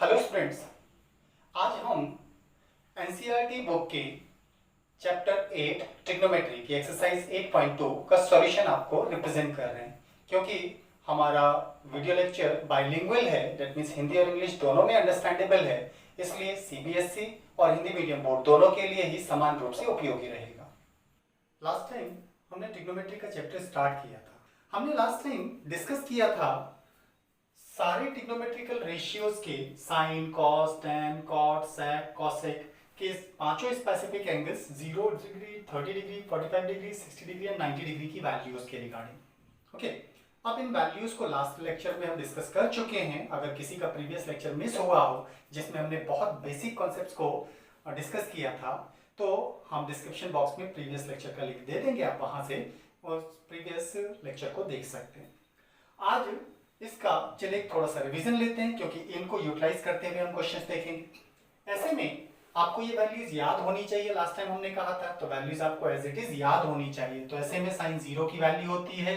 Hello students, आज हम NCERT book के चैप्टर 8 ट्रिग्नोमेट्री की एक्सरसाइज 8.2 का सॉल्यूशन आपको रिप्रेजेंट कर रहे हैं। क्योंकि हमारा वीडियो लेक्चर बाइलिंगुअल है, दैट मीन्स हिंदी और इंग्लिश दोनों में अंडरस्टैंडेबल है, इसलिए सीबीएसई और हिंदी मीडियम बोर्ड दोनों के लिए ही समान रूप से उपयोगी रहेगा। लास्ट टाइम हमने ट्रिग्नोमेट्री का चैप्टर स्टार्ट किया था। हमने लास्ट टाइम डिस्कस किया था सारे ट्रिग्नोमेट्रिकल रेशियोज के साइन, कॉस, टैन, कॉट, सेक, कॉसेक के पांचों specific angles 0 degree, 30 degree, 45 degree, 60 degree और 90 डिग्री की वैल्यूज के रिगार्डिंग। ओके, अब इन वैल्यूज को लास्ट लेक्चर में हम डिस्कस कर चुके हैं। अगर किसी का प्रीवियस लेक्चर मिस हुआ हो जिसमें हमने बहुत बेसिक कॉन्सेप्ट्स को डिस्कस किया था, तो हम डिस्क्रिप्शन बॉक्स में प्रीवियस लेक्चर का लिंक दे देंगे, आप वहां से और प्रीवियस लेक्चर को देख सकते हैं। आज इसका चलिए थोड़ा सा रिवीजन लेते हैं, क्योंकि इनको यूटिलाइज करते हुए हम क्वेश्चंस देखेंगे। ऐसे में आपको ये वैल्यूज याद होनी चाहिए। लास्ट टाइम हमने कहा था, तो वैल्यूज आपको एज इट इज याद होनी चाहिए। तो ऐसे में साइन 0 की वैल्यू होती है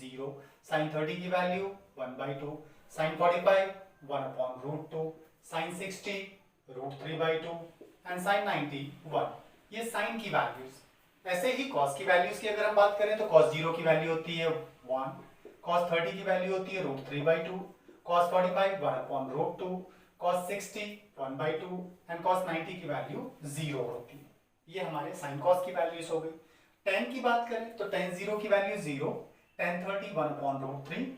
0, साइन 30 की value 1/2, sine 45 1/√2, sine 60 √3/2 and sine 90 1। ये साइन की वैल्यूज। ऐसे ही कॉस की वैल्यूज की अगर हम बात करें तो कॉस 0 की वैल्यू होती है 1, cos 30 की वैल्यू होती है √3/2, cos 45 1/√2, cos 60 1/2 एंड cos 90 की वैल्यू 0 होती है। ये हमारे साइन कॉस की वैल्यूज हो गई। tan की बात करें तो tan 0 की value 0, tan 30 1/√3,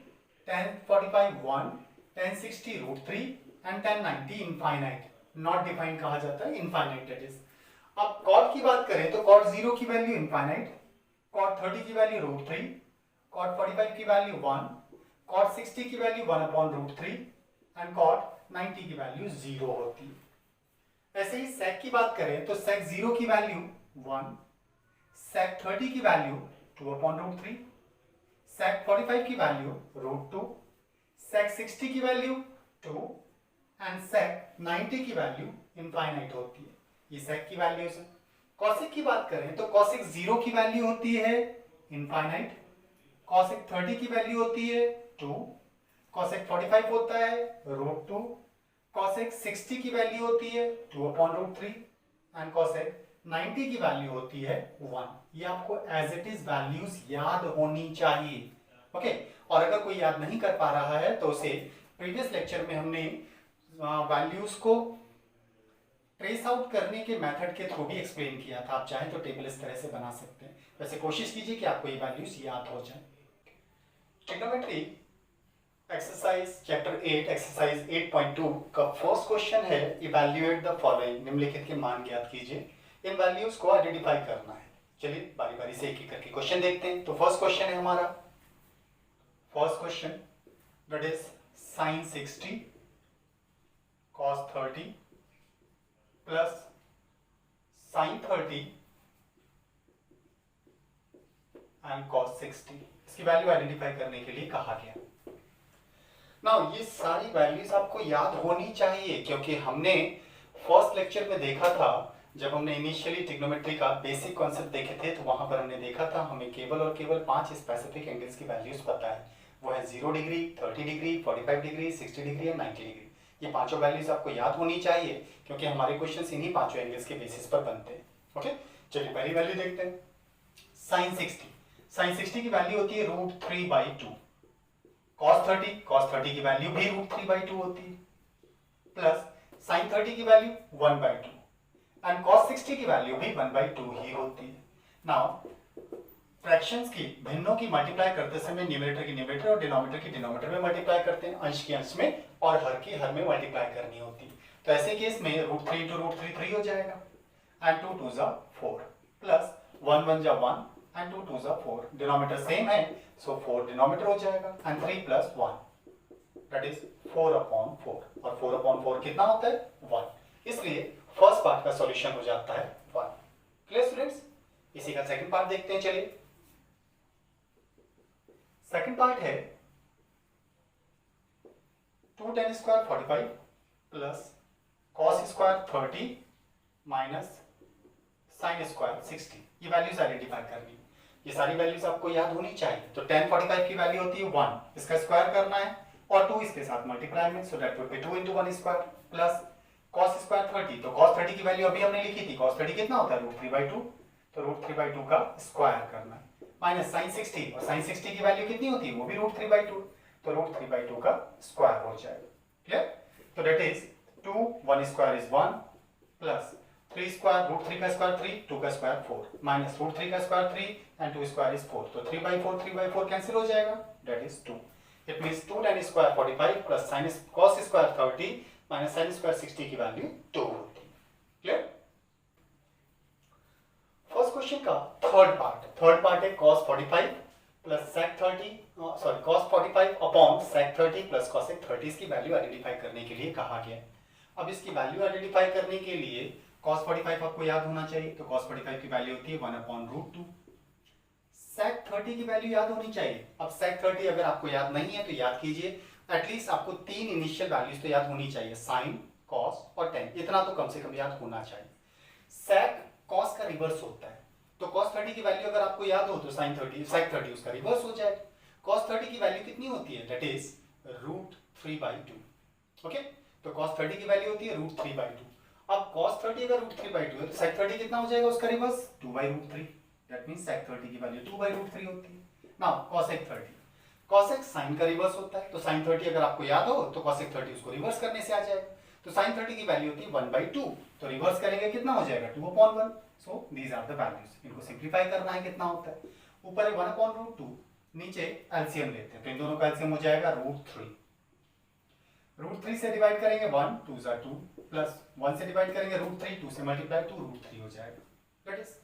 tan 45 1, tan 60 √3 and tan 90 infinite, not defined कहा जाता है, इनफाइनाइट दैट इज। अब cot की बात करें तो cot 0 की वैल्यू इनफाइनाइट, cot 30 की वैल्यू √3, cot 45 की वैल्यू 1, cot 60 की वैल्यू 1/√3 एंड cot 90 की वैल्यू 0 होती है। ऐसे ही sec की बात करें तो sec 0 की वैल्यू 1, sec 30 की वैल्यू 2/√3, sec 45 की वैल्यू √2, sec 60 की वैल्यू 2 एंड sec 90 की वैल्यू इनफाइनाइट होती है। ये sec की वैल्यूज है। cosec की बात करें तो cosec 0 की वैल्यू होती है इनफाइनाइट, cosec 30 की वैल्यू होती है 2, cosec 45 होता है √2, cosec 60 की वैल्यू होती है 2/√3 एंड cosec 90 की वैल्यू होती है 1। ये आपको एज इट इज वैल्यूज याद होनी चाहिए। ओके, और अगर कोई याद नहीं कर पा रहा है तो उसे प्रीवियस लेक्चर में हमने वैल्यूज को ट्रेस आउट करने के मेथड के थ्रू भी एक्सप्लेन किया था। आप चाहें तो टेबल इस तरह से बना सकते हैं। वैसे कोशिश कीजिए कि आपको ये वैल्यूज याद हो जाए। ट्रिग्नोमेट्री एक्सरसाइज चैप्टर 8 एक्सरसाइज 8.2 का फर्स्ट क्वेश्चन है, इवैल्यूएट द फॉलोइंग, निम्नलिखित के मान ज्ञात कीजिए। इन वैल्यूज को आइडेंटिफाई करना है। चलिए बारी बारी से एक एक करके क्वेश्चन देखते हैं। तो फर्स्ट क्वेश्चन है हमारा, first question that is sine 60 cos 30 plus sign 30 and cos 60, इसकी वैल्यू आइडेंटिफाई करने के लिए कहा गया। नाउ ये सारी वैल्यूज आपको याद होनी चाहिए, क्योंकि हमने फर्स्ट लेक्चर में देखा था, जब हमने इनिशियली ट्रिग्नोमेट्री का बेसिक कॉन्सेप्ट देखे थे, तो वहां पर हमने देखा था हमें केवल और केवल 5 स्पेसिफिक एंगल्स की वैल्यूज पता है। वो है 0 डिग्री, 30 डिग्री, 45 डिग्री, 60 डिग्री और 90 डिग्री। ये पांचों वैल्यूज आपको याद होनी चाहिए, क्योंकि हमारे क्वेश्चन इन्हीं पांचों एंगल्स के बेसिस पर बनते हैं। ओके, चलिए पहली वैल्यू देखते हैं। साइन 60 की वैल्यू होती है √3/2, cos 30 की वैल्यू भी √3/2 होती है, प्लस sin 30 की वैल्यू 1/2 एंड cos 60 की वैल्यू भी 1/2 ही होती है। नाउ फ्रैक्शंस की, भिन्नों की मल्टीप्लाई करते समय न्यूमरेटर की न्यूमरेटर और डिनोमिनेटर की डिनोमिनेटर में मल्टीप्लाई करते हैं, अंश की अंश में और हर की हर में मल्टीप्लाई करनी होती है। तो ऐसे केस में √3 × √3 3 हो जाएगा एंड 2 2 जा 4 प्लस 1 1 जा 1 एंड 2 2 जा 4, डिनोमिनेटर सेम है सो 4 डिनोमिनेटर हो जाएगा एंड 3 + 1 दैट इज 4/4, और 4/4 कितना होता है 1, इसलिए फर्स्ट पार्ट का सॉल्यूशन हो जाता है 1। Clear students? इसी का सेकंड पार्ट देखते हैं। चलिए सेकंड पार्ट है 2 tan square 45 plus cos square 30 minus sine square 60। ये वैल्यूज आइडेंटिफाई करनी, ये सारी वैल्यूज आपको याद होनी चाहिए। तो tan 45 की वैल्यू होती है 1, इसका स्क्वायर करना है और 2 इसके साथ मल्टीप्लाई में, so that would be 2 into 1 square plus cos square 30, तो cos 30 की वैल्यू अभी हमने लिखी थी, cos 30 कितना होता है √3/2, तो √3/2 का स्क्वायर करना है, माइनस sin 60, और sin 60 की वैल्यू कितनी होती है, वो भी √3/2, तो √3/2 का स्क्वायर हो जाएगा। क्लियर? तो that is 2, 1 square is 1 plus 3 square, √3 का स्क्वायर 3, 2 का स्क्वायर 4, माइनस √3 का स्क्वायर 3 एंड 2 स्क्वायर इज 4, तो 3/4 कैंसिल हो जाएगा, that is 2। It means 2 tan square 45 plus sin cos square 30 minus sin square 60 की वैल्यू 2 होती है। क्लियर? फर्स्ट क्वेश्चन का थर्ड पार्ट है cos 45 plus sec 30, sorry cos 45 upon sec 30 plus cosec 30, इसकी value identify करने के लिए कहा गया है। अब इसकी वैल्यू आइडेंटिफाई करने के लिए cos 45 आपको याद होना चाहिए, तो cos 45 की वैल्यू होती है 1/√2। sec 30 की वैल्यू याद होनी चाहिए। अब sec 30 अगर आपको याद नहीं है तो याद कीजिए, एटलीस्ट आपको 3 इनिशियल वैल्यूज तो याद होनी चाहिए, sin, cos और tan, इतना तो कम से कम याद होना चाहिए। sec cos का रिवर्स होता है, तो cos 30 की वैल्यू अगर आपको याद हो तो sec 30 उसका रिवर्स हो जाएगा। cos 30 की वैल्यू कितनी होती है, दैट इज √3/2। ओके, तो cos 30 की वैल्यू होती है √3/2। अब cos 30 अगर √3/2 है तो sec 30 कितना हो जाएगा उसका रिवर्स, 2/√3, दैट मींस sec 30 की वैल्यू 2/√3 होती है। नाउ cosec 30, cosec sin का रिवर्स होता है, तो sin 30 अगर आपको याद हो तो cosec 30 उसको रिवर्स करने से आ जाएगा, तो sin 30 की वैल्यू होती है 1/2, तो रिवर्स करेंगे कितना हो जाएगा 2/1। So these are the values, इनको सिंप्लीफाई करना है, कितना होता है, ऊपर है 1/√2, नीचे एलसीएम लेते हैं, तो इन दोनों का एलसीएम हो जाएगा √3। √3 से डिवाइड करेंगे 1, 2 * 2 प्लस 1 से डिवाइड करेंगे √3, 2 से मल्टीप्लाई तो √3 हो जाएगा। That is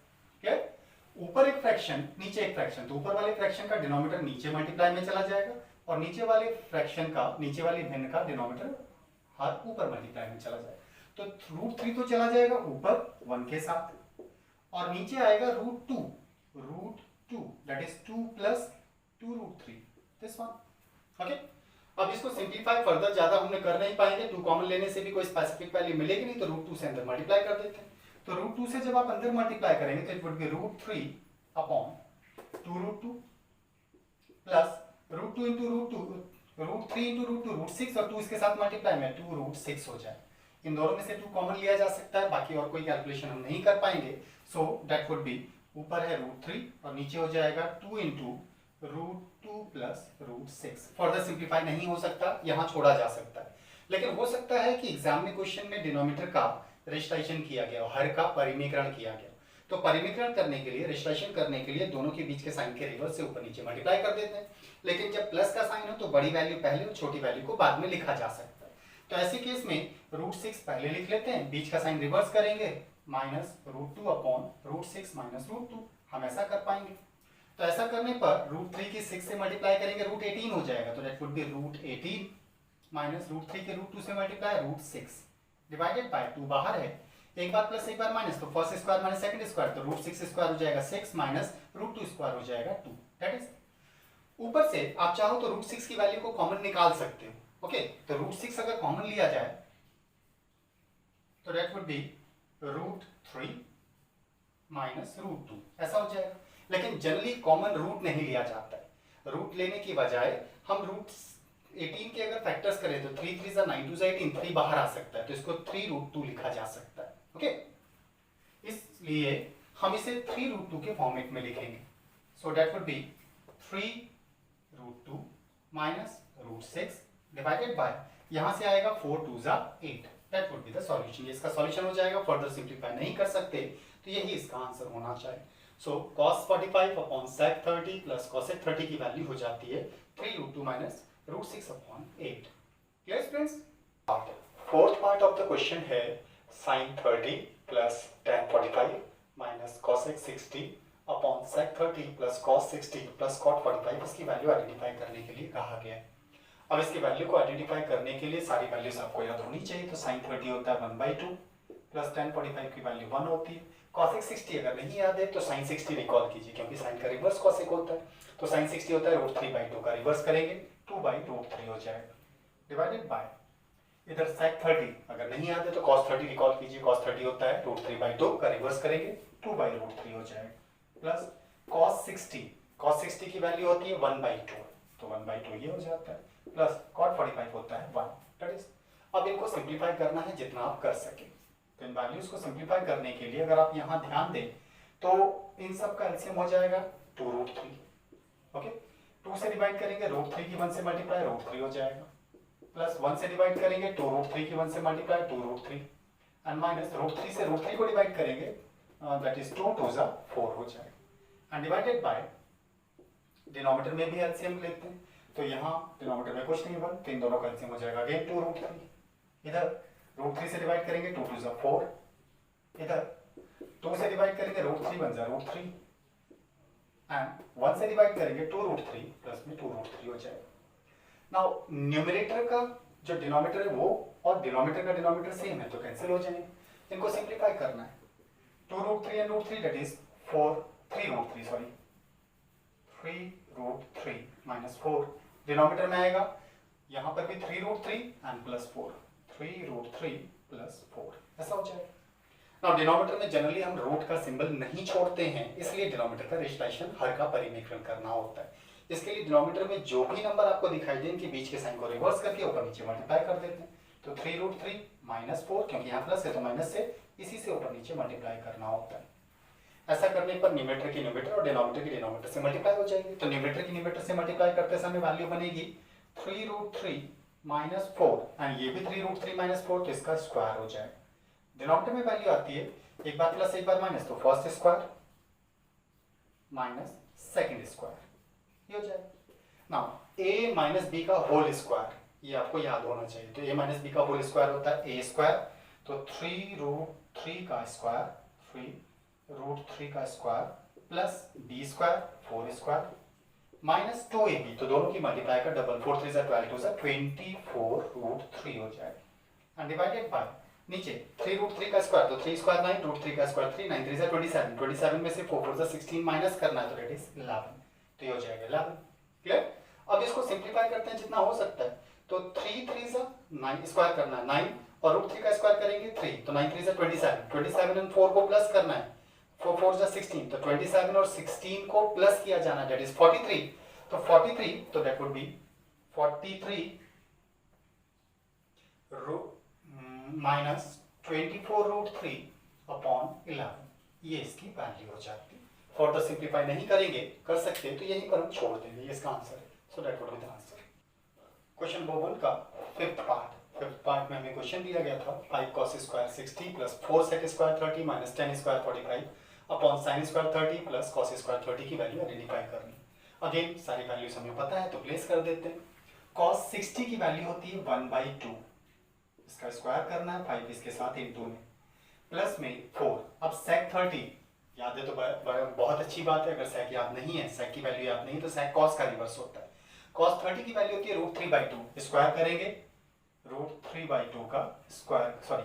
clear? ऊपर एक फ्रैक्शन नीचे एक फ्रैक्शन, तो ऊपर वाले फ्रैक्शन का डिनोमिनेटर नीचे मल्टीप्लाई में चला जाएगा और नीचे वाले फ्रैक्शन का, नीचे वाली भिन्न का डिनोमिनेटर हर ऊपर मल्टीप्लाई में चला जाएगा, तो √3 तो चला जाएगा ऊपर 1 के साथ और नीचे आएगा √2, that is 2 + 2√3, this one. Okay, अब इसको सिंप्लीफाई फर्दर ज्यादा हमने कर नहीं पाएंगे, 2 कॉमन लेने से भी कोई स्पेसिफिक वैल्यू मिलेगी नहीं, तो √2 से अंदर मल्टीप्लाई कर देते हैं, तो √2 से जब आप अंदर मल्टीप्लाई करेंगे तो it would be √3 upon 2√2 plus √2 into √2, √3 into √2 √6 और 2 इसके साथ मल्टीप्लाई में 2√6 हो जाए। इन दोनों में से 2 कॉमन लिया जा सकता है, बाकी और कोई कैलकुलेशन हम नहीं कर पाएंगे, सो दैट वुड बी, ऊपर है √3 और नीचे हो जाएगा 2 into √2 प्लस √6। फर्दर सिंप्लीफाई नहीं हो सकता, यहाँ छोड़ा जा सकता है, लेकिन हो सकता है कि एग्जाम में क्वेश्चन में डिनोमिनेटर का रेस्ट्रिक्शन किया गया, हर का परिमीकरण किया गया, तो परिमीकरण करने के लिए, रेस्ट्रिक्शन करने के लिए दोनों के बीच के साइन के रिवर्स से ऊपर नीचे मल्टीप्लाई कर देते हैं, लेकिन जब प्लस का साइन हो तो बड़ी वैल्यू पहले और छोटी वैल्यू को बाद में लिखा जा सकता है, तो ऐसे केस में √6 पहले लिख लेते हैं, बीच का साइन रिवर्स करेंगे, माइनस √2 अपॉन √6 माइनस √2, हम ऐसा कर पाएंगे। तो ऐसा करने पर √3 की 6 से मल्टीप्लाई करेंगे √18 हो जाएगा, तो दैट वुड बी √18 माइनस √3 के √2 से मल्टीप्लाई √6 डिवाइडेड बाय 2 बाहर है, एक बार प्लस एक बार माइनस, तो first square minus second square, तो √6 स्क्वायर हो जाएगा 6 माइनस √2 स्क्वायर हो जाएगा 2, दैट इज। ऊपर से आप चाहो तो √6 की वैल्यू को कॉमन निकाल सकते हो। ओके, तो √6 अगर कॉमन लिया जाए तो दैट वुड बी √3 माइनस √2, ऐसा हो जाएगा, लेकिन जनरली कॉमन रूट नहीं लिया जाता है, रूट लेने की बजाय हम √18 के अगर फैक्टर्स करें तो 3 3 = 9 2 = 18, 3 बाहर आ सकता है, तो इसको 3√2 लिखा जा सकता है। ओके, इसलिए हम इसे 3√2 के फॉर्मेट में लिखेंगे, so that would be 3√2 minus √6 divided by, यहां से आएगा 4 2 = 8, that would be the solution. इसका सॉल्यूशन हो जाएगा, फर्दर सिंप्लीफाई नहीं कर सकते, तो यही इसका आंसर होना चाहिए। सो cos 45 upon sec 30 plus cosec 30 की वैल्यू हो जाती है 3√2 minus √6 upon 8। Clear friends? Fourth part of the question है sin 30 plus tan 45 minus cosec 60 upon sec 30 plus cos 60 plus cot 45, इसकी वैल्यू आइडेंटिफाई करने के लिए कहा गया है। अब इसकी वैल्यू को आइडेंटिफाई करने के लिए सारी वैल्यूज आपको याद होनी चाहिए, तो sin 30 होता है 1/2 प्लस tan 45 की वैल्यू 1 होती है, cosec 60 अगर नहीं याद है तो sin 60 रिकॉल कीजिए, क्योंकि sin का रिवर्स cosec होता है, तो sin 60 होता है √3/2 का रिवर्स करेंगे 2/√3 हो जाएगा, डिवाइडेड बाय इधर sec 30 अगर नहीं याद है तो cos 30 रिकॉल कीजिए, cos 30 होता है √3/2 का रिवर्स करेंगे 2/√3 हो जाएगा, प्लस cos 60 की वैल्यू होती है 1/2, तो 1/2 ये हो जाता है, प्लस कॉट 45 होता है 1, दैट इज। अब इनको सिंप्लीफाई करना है जितना आप कर सके। तो इन वैल्यूज को सिंप्लीफाई करने के लिए अगर आप यहाँ ध्यान दें तो इन सब का एलसीएम हो जाएगा 2√3, ओके। 2 से डिवाइड करेंगे √3 की 1 से मल्टीप्लाई √3 हो जाएगा, प्लस 1 से डिवाइड करेंगे 2√3 की 1 से मल्टीप्लाई 2√3, एंड माइनस √3 से √3 को डिवाइड करेंगे दैट इज 2 2 जा 4 हो जाएगा, एंड डिवाइडेड बाय डिनोमिनेटर में भी एलसीएम लेते हैं। तो यहाँ डिनोमिनेटर में कुछ नहीं हुआ तो इन दोनों का एलसीएम हो जाएगा अगेन 2√3, इधर √3 से डिवाइड करेंगे 2 2 जा 4, इधर 2 से डिवाइड करेंगे √3 1 जा √3, एंड 1 से डिवाइड करेंगे 2√3 प्लस में 2√3 हो जाएगा। नाउ न्यूमरेटर का जो डिनोमिनेटर है वो और डिनोमिनेटर का डिनोमिनेटर सेम है तो कैंसिल हो जाएंगे। इनको सिंप्लीफाई करना है, 2√3 and √3 that is 3√3 sorry 3√3 minus 4 denominator में आएगा, यहाँ पर भी 3√3 एंड प्लस 4, 3√3 प्लस 4 ऐसा हो जाएगा। नाउ डिनोमिनेटर में जनरली हम रूट का सिंबल नहीं छोड़ते हैं, इसलिए डिनोमिनेटर का रेशनलाइजेशन हर का परिमेकरण करना होता है। इसके लिए डिनोमिनेटर में जो भी नंबर आपको दिखाई दे इनके बीच के साइन को रिवर्स करके ऊपर नीचे मल्टीप्लाई कर देते हैं। तो 3√3 माइनस 4, क्योंकि यहाँ प्लस है तो माइनस से इसी से ऊपर नीचे मल्टीप्लाई करना होता है। ऐसा करने पर न्यूमरेटर की न्यूमरेटर और डिनोमिनेटर की डिनोमिनेटर से मल्टीप्लाई हो जाएगी। तो न्यूमरेटर की न्यूमरेटर से मल्टीप्लाई करते समय वैल्यू बनेगी 3√3 माइनस 4, एंड ये भी 3√3 माइनस 4 तो इसका स्क्वायर हो जाएगा। डिनोमिनेटर में वैल्यू आती है एक बार प्लस एक बार माइनस, तो first square minus second square, ये हो जाएगा। नाउ a माइनस बी का होल स्क्वायर, ये आपको याद होना चाहिए। तो a माइनस बी का होल स्क्वायर होता है a स्क्वायर, तो 3√3 का स्क्वायर 3√3 का square plus b square 4 square minus 2ab, तो दोनों की मल्टीप्लाई का डबल, 4 3 जा 12 2 जा 24√3 हो जाएगा, एंड डिवाइडेड बाय नीचे 3√3 का स्क्वायर, तो 3 स्क्वायर 9, √3 का स्क्वायर 3, 9 3 जा 27, 27 में से 4 4 जा 16 माइनस करना है तो दैट इज 11, तो ये हो जाएगा 11। क्लियर? अब इसको सिंप्लीफाई करते हैं जितना हो सकता है। तो 3 3 जा 9 स्क्वायर करना है 9, और √3 का स्क्वायर करेंगे 3, तो 9 3 जा 27, 27 एंड 4 को प्लस करना है, 4 4 जा 16, तो 27 और 16 को प्लस किया जाना है दैट इज 43, तो 43 तो that would be 43 minus 24√3 upon 11, ये इसकी वैल्यू हो जाती है। फर्दर सिंप्लीफाई नहीं करेंगे, कर सकते हैं तो यहीं पर हम छोड़ देंगे, इसका आंसर है। So that would be the answer. Question number 1 का फिफ्थ पार्ट में हमें क्वेश्चन दिया गया था 5 cos square 60 plus 4 sec square 30 minus 10 square 45 upon sin square 30 plus cos square 30 की वैल्यू आइडेंटिफाई करनी। अगेन सारी वैल्यूज हमें पता है तो प्लेस कर देते हैं। cos 60 की वैल्यू होती है 1/2, इसका स्क्वायर करना है 5 इसके साथ इंटू में, प्लस में 4। अब sec 30 याद है तो बहुत अच्छी बात है, अगर sec याद नहीं है, sec की वैल्यू याद नहीं तो sec cos का रिवर्स होता है। cos 30 की वैल्यू होती है √3/2, स्क्वायर करेंगे √3/2 का स्क्वायर, सॉरी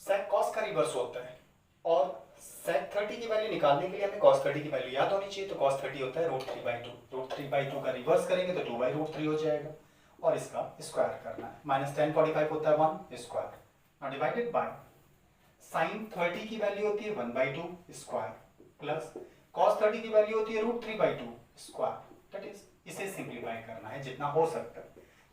sec cos का रिवर्स होता है, और sec 30 की वैल्यू निकालने के लिए हमें cos 30 की वैल्यू याद होनी चाहिए। तो cos 30 होता है √3/2, √3/2 का रिवर्स करेंगे तो 2/√3 हो जाएगा, और इसका स्क्वायर करना है। माइनस 10 45 होता है 1 स्क्वायर, और डिवाइडेड बाय sin 30 की वैल्यू होती है 1/2 स्क्वायर प्लस cos 30 की वैल्यू होती है √3/2 स्क्वायर, दैट इज इसे सिंप्लीफाई करना है जितना हो सकता है।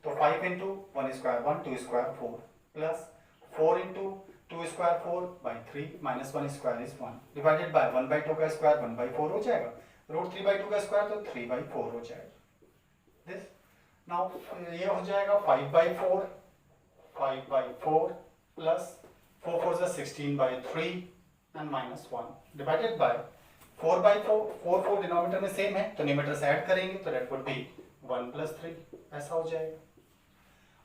तो 5 into 1 square 1, 2 square 4 plus 4 into 2 square 4/3 minus 1 square is 1 divided by 1/2 का स्क्वायर 1/4 हो जाएगा, √3/2 का स्क्वायर तो 3/4 हो जाएगा। दिस नाउ ये हो जाएगा 5/4 प्लस 4 4 जा 16/3 and minus 1 divided by 4/4, 4 4 denominator में सेम है तो न्यूमरेटर से ऐड करेंगे तो दैट वुड बी 1 + 3, ऐसा हो जाएगा।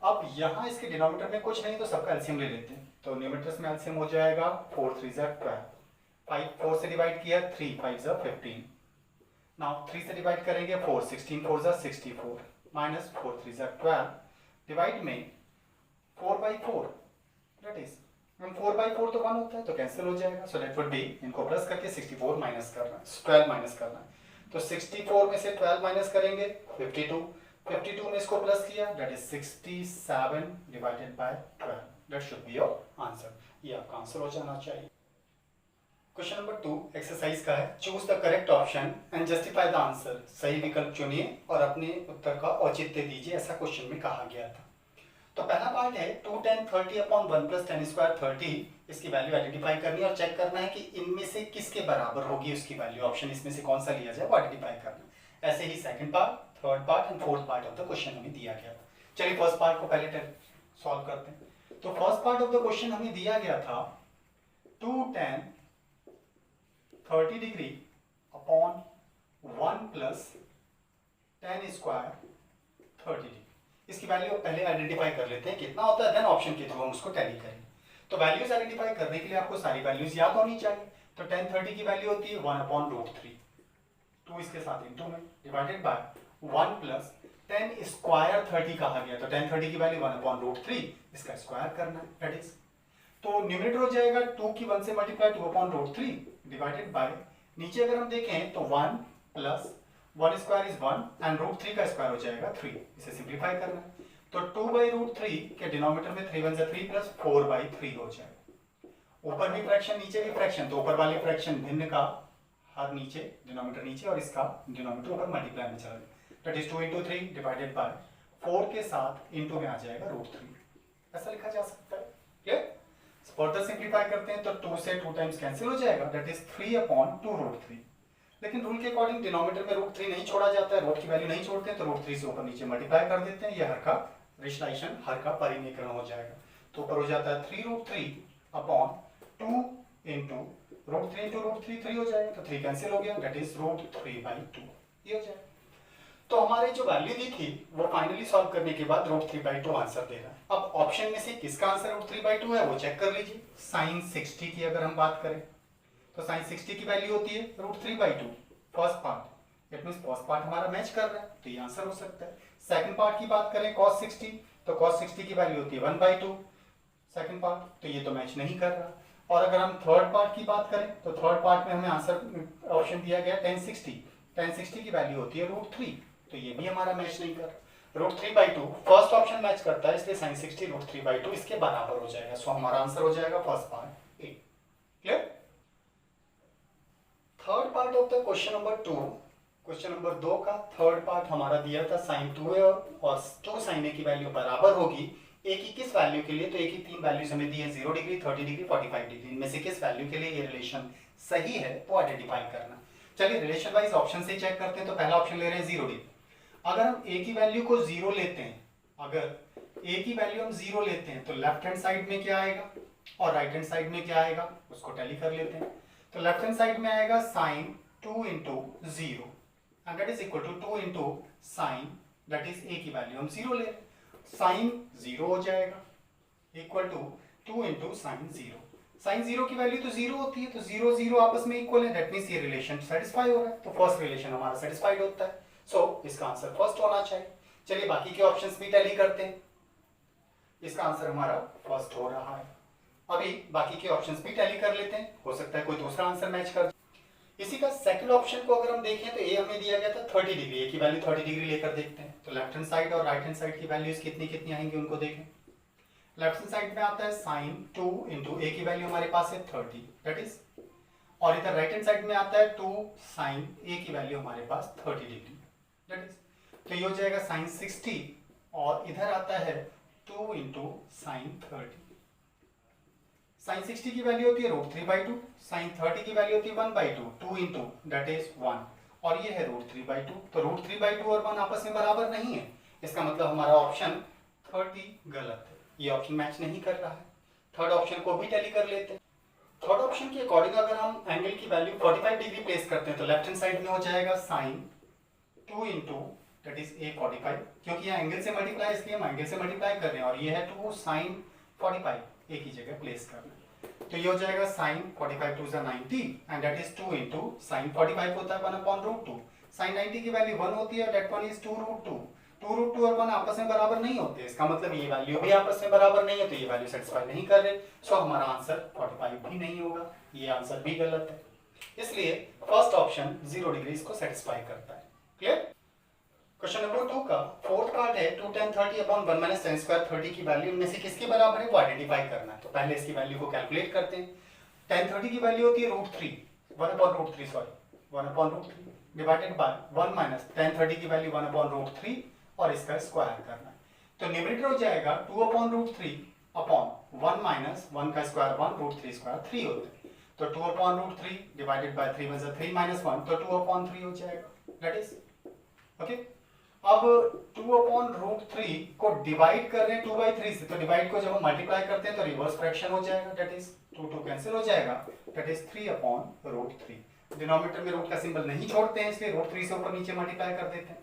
अब यहाँ इसके डिनोमिनेटर में कुछ नहीं तो सबका एलसीएम ले लेते हैं। तो न्यूमरेटर्स में एलसीएम हो जाएगा 4 3 जा 12, 5 4 से डिवाइड किया 3 5 जा 15, नाउ 3 से डिवाइड करेंगे 4 16 4 जा 64 माइनस 4 3 जा 12 डिवाइड में 4/4, दैट इज 4/4 तो 1 होता है तो कैंसिल हो जाएगा। सो दैट वुड बी, इनको प्लस करके 64 माइनस करना है, 12 माइनस करना है। तो 64 में से 12 माइनस करेंगे 52, 52 में इसको प्लस किया that is 67 divided by 12, that should be your answer. ये आपका आंसर हो जाना चाहिए। क्वेश्चन नंबर 2 एक्सरसाइज का है, choose the correct option and justify the answer. सही विकल्प चुनिए और अपने उत्तर का औचित्य दीजिए, ऐसा क्वेश्चन में कहा गया था। तो पहला पार्ट है 2 tan 30 upon 1 plus tan square 30, इसकी वैल्यू आइडेंटिफाई करनी है और चेक करना है कि इनमें से किसके बराबर होगी उसकी वैल्यू। ऑप्शन इसमें से कौन सा लिया जाए वो आइडेंटिफाई करना। ऐसे ही second part, third part and fourth part of the question हमें दिया गया था। चलिए फर्स्ट पार्ट को पहले सॉल्व करते हैं। तो first part of the question हमें दिया गया था 2 tan 30 degree upon 1 plus tan square 30 degree. इसकी वैल्यू पहले आइडेंटिफाई कर लेते हैं कितना होता है, देन ऑप्शन के थ्रू हम उसको टैली करेंगे। तो वैल्यूज आइडेंटिफाई करने के लिए आपको सारी वैल्यूज याद होनी चाहिए। तो tan 30 की वैल्यू होती है 1 अपॉन रूट 3, 2 इसके साथ इंटू में divided by 1 plus tan square 30 कहा गया। तो tan 30 की वैल्यू 1 अपॉन रूट 3, इसका स्क्वायर करना है, दैट इज। तो न्यूमरेटर हो जाएगा 2 की 1 से multiply 2 upon root 3 divided by, नीचे अगर हम देखें तो 1 plus 1 square is 1 and root 3 का स्क्वायर हो जाएगा 3। इसे सिंप्लीफाई करना है तो 2 बाई रूट 3 के डिनोमिनेटर में 3 1 3 प्लस 4 बाई 3 हो जाएगा। ऊपर भी फ्रैक्शन नीचे भी फ्रैक्शन, तो ऊपर वाले फ्रैक्शन भिन्न का हर नीचे, डिनोमिनेटर नीचे और इसका डिनोमिनेटर ऊपर मल्टीप्लाई में चला जाएगा। That is 2 into 3 divided bye 4 के साथ इंटू में आ जाएगा रूट 3। ऐसा लिखा जा सकता है, क्लियर। फर्दर सिंप्लीफाई करते हैं तो 2 से 2 टाइम्स कैंसिल हो जाएगा, दैट इज 3 अपॉन 2 रूट 3। लेकिन रूल के अकॉर्डिंग डिनोमिनेटर में रूट 3 नहीं छोड़ा जाता है, रूट की वैल्यू नहीं छोड़ते हैं, तो रूट 3 से ऊपर नीचे मल्टीप्लाई कर देते हैं, ये हर का रिश्लाइशन, हर का परिमेकरण हो जाएगा। तो ऊपर हो जाता है 3 root 3 upon 2 into root 3 into root 3 3 हो जाएगा, तो 3 कैंसिल हो गया, दैट इज रूट 3 बाई 2, ये हो जाएगा। तो हमारी जो वैल्यू दी थी वो फाइनली सॉल्व करने के बाद रूट 3 बाई 2 आंसर दे रहा है। अब ऑप्शन में से किसका आंसर रूट 3 बाई 2 है वो चेक कर लीजिए। साइन 60 की अगर हम बात करें तो साइन 60 की वैल्यू होती है root 3 by 2, first part. It means first part हमारा मैच कर रहा है, तो ये आंसर हो सकता है। सेकंड पार्ट की बात करें cos 60, तो cos 60 की वैल्यू होती है 1 बाई 2, सेकंड पार्ट, तो ये तो मैच नहीं कर रहा। और अगर हम थर्ड पार्ट की बात करें तो थर्ड पार्ट में हमें आंसर ऑप्शन दिया गया tan 60 की वैल्यू होती है रूट 3, तो ये भी हमारा मैच नहीं कर। Root 3 by 2 first option match करता है, इसलिए साइन 60 रूट 3 बाई 2 इसके बराबर हो जाएगा। सो हमारा आंसर हो जाएगा first part A, clear. Third part of the question number 2, question number 2 का थर्ड पार्ट हमारा दिया था साइन 2 है और 2 साइन ए की वैल्यू बराबर होगी ए की किस वैल्यू के लिए। तो ए की 3 वैल्यूज हमें दी है, 0 डिग्री, 30 डिग्री, 45 डिग्री। इनमें से किस वैल्यू के लिए ये रिलेशन सही है वो आइडेंटिफाई करना। चलिए रिलेशन वाइज ऑप्शन से चेक करते हैं। तो पहला ऑप्शन ले रहे हैं 0 डिग्री। अगर हम ए की वैल्यू को 0 लेते हैं, अगर ए की वैल्यू हम 0 लेते हैं तो लेफ्ट हैंड साइड में क्या आएगा और राइट हैंड साइड में क्या आएगा उसको टैली कर लेते हैं। तो लेफ्ट हैंड साइड में आएगा sine 2 into 0 and that is equal to 2 into sine, that is a की वैल्यू हम 0 ले रहे हैं, साइन 0 हो जाएगा equal to 2 into sine 0। Sine 0 की वैल्यू तो 0 होती है, तो 0 0 आपस में इक्वल है, दैट मींस ये रिलेशन सेटिस्फाई हो रहा है। तो फर्स्ट रिलेशन हमारा सेटिस्फाइड होता है, सो इसका आंसर फर्स्ट होना चाहिए। चलिए बाकी के ऑप्शंस भी टैली करते हैं। इसका आंसर हमारा फर्स्ट हो रहा है। अभी बाकी के ऑप्शंस भी टैली कर लेते हैं, हो सकता है कोई दूसरा आंसर मैच कर। इसी का सेकंड ऑप्शन को अगर हम देखें तो ए हमें दिया गया था 30 डिग्री, ए की वैल्यू 30 डिग्री लेकर देखते हैं। तो लेफ्ट हैंड साइड और राइट हैंड साइड की वैल्यूज कितनी कितनी आएंगी उनको देखें। लेफ्ट हैंड साइड में आता है साइन 2 इंटू ए की वैल्यू हमारे पास है 30, दैट इज, और इधर राइट हैंड साइड में आता है 2 साइन ए की वैल्यू हमारे पास 30 डिग्री, दैट इज। तो ये हो जाएगा साइन 60 और इधर आता है 2 इंटू साइन 30। साइन 60 की वैल्यू होती है रूट 3 बाई 2, साइन 30 की वैल्यू होती है 1 बाई 2, 2 इंटू दैट इज 1, और ये है रूट 3 बाई 2। तो रूट 3 बाई 2 और 1 आपस में बराबर नहीं है, इसका मतलब हमारा ऑप्शन 30 गलत है, ये ऑप्शन मैच नहीं कर रहा है। थर्ड ऑप्शन को भी टैली कर लेते हैं। थर्ड ऑप्शन के अकॉर्डिंग अगर हम एंगल की वैल्यू 45 डिग्री प्लेस करते हैं तो लेफ्ट हैंड साइड में हो जाएगा sine 2 into that is a 45, क्योंकि यहाँ एंगल से मल्टीप्लाई इसलिए हम एंगल से मल्टीप्लाई कर रहे हैं, और ये है 2 साइन 45 ए की जगह प्लेस करना। तो ये हो जाएगा sine 45 2 90 and that is 2 into sine 45 होता है 1 अपॉन रूट 2, साइन 90 की वैल्यू 1 होती है, that one is 2 root 2। 2 root 2 और 1 आपस में बराबर नहीं होते, इसका मतलब ये वैल्यू भी आपस में बराबर नहीं है, तो ये वैल्यू सेटिस्फाई नहीं कर रहे, सो हमारा आंसर 45 भी नहीं होगा, ये आंसर भी गलत है। इसलिए फर्स्ट ऑप्शन 0 डिग्री इसको सेटिस्फाई करता है, क्लियर। क्वेश्चन नंबर 2 का फोर्थ पार्ट है 2 tan 30 upon 1 minus tan square 30 की वैल्यू इनमें से किसके बराबर है वो आइडेंटिफाई करना है। तो पहले इसकी वैल्यू को कैलकुलेट करते हैं। tan 30 की वैल्यू होती है √3, 1/√3 sorry 1/√3 divided by 1 minus tan 30 की वैल्यू 1/√3 और इसका स्क्वायर करना है। तो न्यूमरेटर हो जाएगा 2/√3 अपॉन 1 माइनस 1 का स्क्वायर 1 √3 स्क्वायर 3 होता है। तो 2/√3 डिवाइडेड बाय 3 में से 3 माइनस 1 तो 2/3 हो जाएगा, दैट इज ओके। अब 2/√3 को डिवाइड कर रहे हैं 2/3 से, तो डिवाइड को जब हम मल्टीप्लाई करते हैं तो रिवर्स फ्रैक्शन हो जाएगा, दैट इज 2 कैंसिल हो जाएगा, दैट इज 3/√3। डिनोमिनेटर में रूट का सिंबल नहीं छोड़ते हैं इसलिए √3 से ऊपर नीचे मल्टीप्लाई कर देते हैं,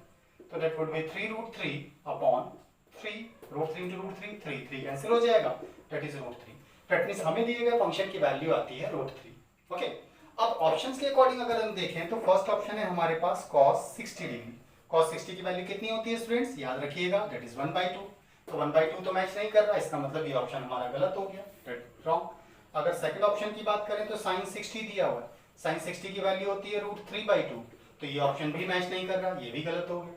तो that would be 3√3 upon 3 √3 into √3 3 cancel हो जाएगा, दैट इज √3। दैट मींस हमें दिए गए फंक्शन की वैल्यू आती है √3। ओके, अब ऑप्शंस के अकॉर्डिंग अगर हम देखें तो फर्स्ट ऑप्शन है हमारे पास cos 60 डिग्री। cos 60 की वैल्यू कितनी होती है स्टूडेंट्स, याद रखिएगा, दैट इज 1/2। तो 1/2 तो मैच नहीं कर रहा, इसका मतलब ये ऑप्शन हमारा गलत हो गया, दैट रॉन्ग। अगर सेकंड ऑप्शन की बात करें तो sin 60 दिया हुआ है, sin 60 की वैल्यू होती है √3/2, तो ये ऑप्शन भी मैच नहीं कर रहा, ये भी गलत हो गया।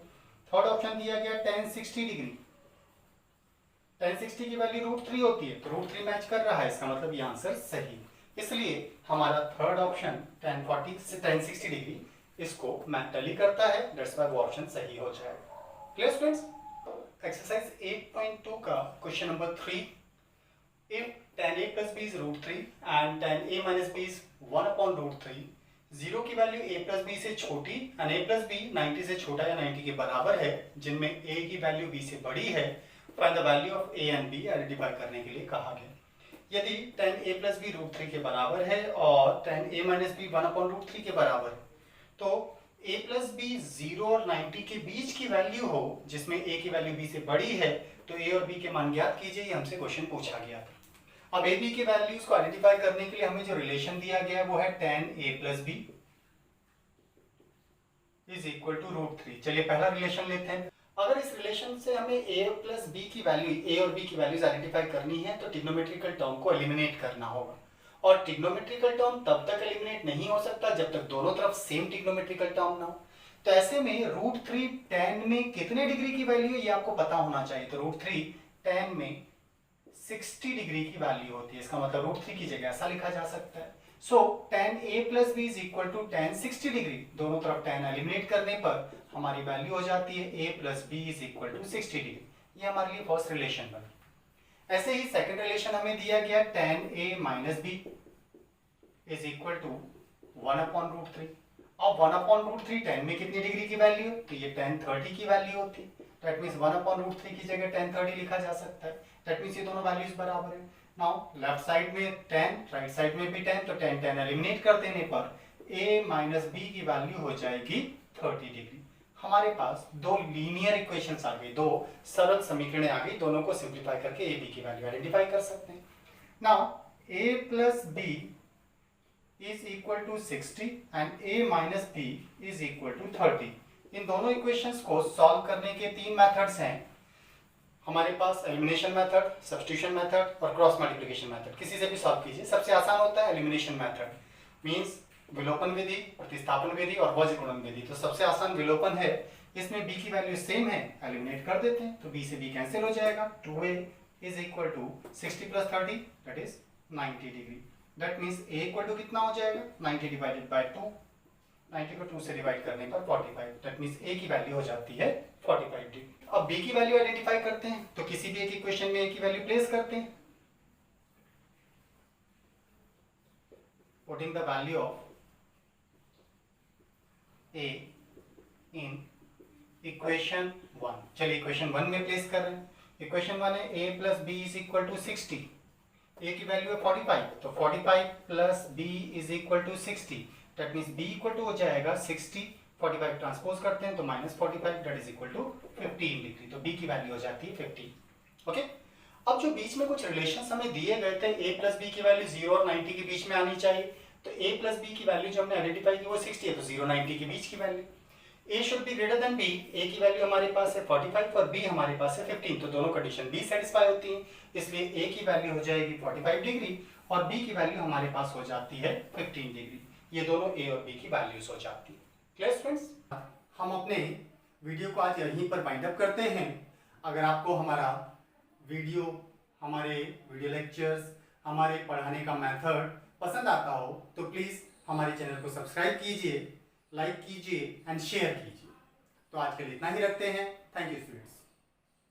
थर्ड ऑप्शन दिया गया tan 60 डिग्री, tan 60 की वैल्यू √3 होती है, तो √3 मैच कर रहा है, इसका मतलब ये आंसर सही। इसलिए हमारा थर्ड ऑप्शन tan 60 डिग्री इसको टैली करता है, दैट्स व्हाई वो ऑप्शन सही हो जाएगा। Clear students? एक्सरसाइज 8.2 का question number 3, if tan a plus b is √3 and tan a minus b is 1/√3, 0 की वैल्यू a plus b से छोटी and a plus b 90 से छोटा या 90 के बराबर है, जिनमें a की वैल्यू b से बड़ी है, find the value of a and b identify करने के लिए कहा गया। यदि tan a plus b √3 के बराबर है और tan a minus b 1/√3 के बराबर है, तो a plus b 0 और 90 के बीच की वैल्यू हो, जिसमें a की वैल्यू b से बड़ी है, तो a और b के मान ज्ञात कीजिए, ये हमसे क्वेश्चन पूछा गया था। अब a b की वैल्यूज को आइडेंटिफाई करने के लिए हमें जो रिलेशन दिया गया है वो है tan a plus b is equal to √3। चलिए पहला रिलेशन लेते हैं। अगर इस रिलेशन से हमें a प्लस b की वैल्यू, a और b की वैल्यूज आइडेंटिफाई करनी है तो ट्रिग्नोमेट्रिकल टर्म को एलिमिनेट करना होगा, और ट्रिग्नोमेट्रिकल टर्म तब तक एलिमिनेट नहीं हो सकता जब तक दोनों तरफ सेम ट्रिग्नोमेट्रिकल टर्म ना हो। तो ऐसे में √3 tan में कितने डिग्री की वैल्यू है ये आपको पता होना चाहिए, तो √3 tan में 60 डिग्री की वैल्यू होती है, इसका मतलब √3 की जगह ऐसा लिखा जा सकता है। सो tan a plus b is equal to tan 60 degree, दोनों तरफ tan एलिमिनेट करने पर हमारी वैल्यू हो जाती है a plus b is equal to 60 degree. ये हमारे लिए फर्स्ट रिलेशन बना। ऐसे ही सेकंड रिलेशन हमें दिया गया tan a minus b is equal to 1/√3। अब 1/√3 tan में कितनी डिग्री की वैल्यू है, तो ये tan 30 की वैल्यू होती है, दैट मींस 1/√3 की जगह tan 30 लिखा जा सकता है, दैट मींस ये दोनों वैल्यूज बराबर है। नाउ लेफ्ट साइड में tan, राइट साइड में भी tan, तो tan एलिमिनेट कर देने पर a minus b की वैल्यू हो जाएगी 30 डिग्री। हमारे पास दो लीनियर इक्वेशंस आ गई, दो सरल समीकरण आ गई, दोनों को सिंपलीफाई करके a b की वैल्यू आइडेंटिफाई कर सकते हैं। Now a plus b is equal to 60 and a minus b is equal to 30। इन दोनों इक्वेशंस को सॉल्व करने के तीन मेथड्स हैं हमारे पास, एलिमिनेशन मेथड, सब्स्टिट्यूशन मेथड और क्रॉस मल्टीप्लिकेशन मेथड। किसी से भी सॉल्व कीजिए, सबसे आसान होता है एलिमिनेशन मेथड, मींस विलोपन विधि, प्रतिस्थापन विधि और वज्र गुणन विधि। तो सबसे आसान विलोपन है, इसमें b की वैल्यू सेम है, एलिमिनेट कर देते हैं, तो b से b कैंसिल हो जाएगा, 2a is equal to 60 plus 30 that is 90 degree. That means a equal to कितना हो जाएगा, 90 डिवाइडेड बाय 2, 90 को 2 से डिवाइड करने पर 45, दैट मींस a की वैल्यू हो जाती है 45 डिग्री। अब b की वैल्यू आइडेंटिफाई करते हैं, तो किसी भी एक इक्वेशन में a की वैल्यू प्लेस करते हैं, putting the value of a in equation 1। चलिए इक्वेशन 1 में प्लेस कर रहे हैं। इक्वेशन 1 है a plus b is equal to 60, a की वैल्यू है 45, तो 45 plus b is equal to 60, that means b equal to हो जाएगा 60, 45 ट्रांसपोज करते हैं तो -45 that is equal to 15 degree, तो b की वैल्यू हो जाती है 15। ओके, अब जो बीच में कुछ रिलेशंस हमें दिए गए थे, a प्लस b की वैल्यू 0 और 90 के बीच में आनी चाहिए, तो a प्लस b की वैल्यू जो हमने आइडेंटिफाई की वो 60 है, तो 0 90 के बीच की value a should be greater than b, a की वैल्यू हमारे पास है 45 और b हमारे पास है 15, तो दोनों कंडीशन b सेटिस्फाई होती है, इसलिए a की वैल्यू हो जाएगी 45 डिग्री और b की वैल्यू हमारे पास हो जाती है 15 डिग्री। ये दोनों a और b की वैल्यूज हो जाती है। Clear students? हम अपने वीडियो को आज यहीं पर वाइंड अप करते हैं। अगर आपको हमारा वीडियो, हमारे वीडियो लेक्चर्स, हमारे पढ़ाने का मेथड पसंद आता हो तो प्लीज़ हमारे चैनल को सब्सक्राइब कीजिए, लाइक कीजिए एंड शेयर कीजिए। तो आज के लिए इतना ही रखते हैं। Thank you students.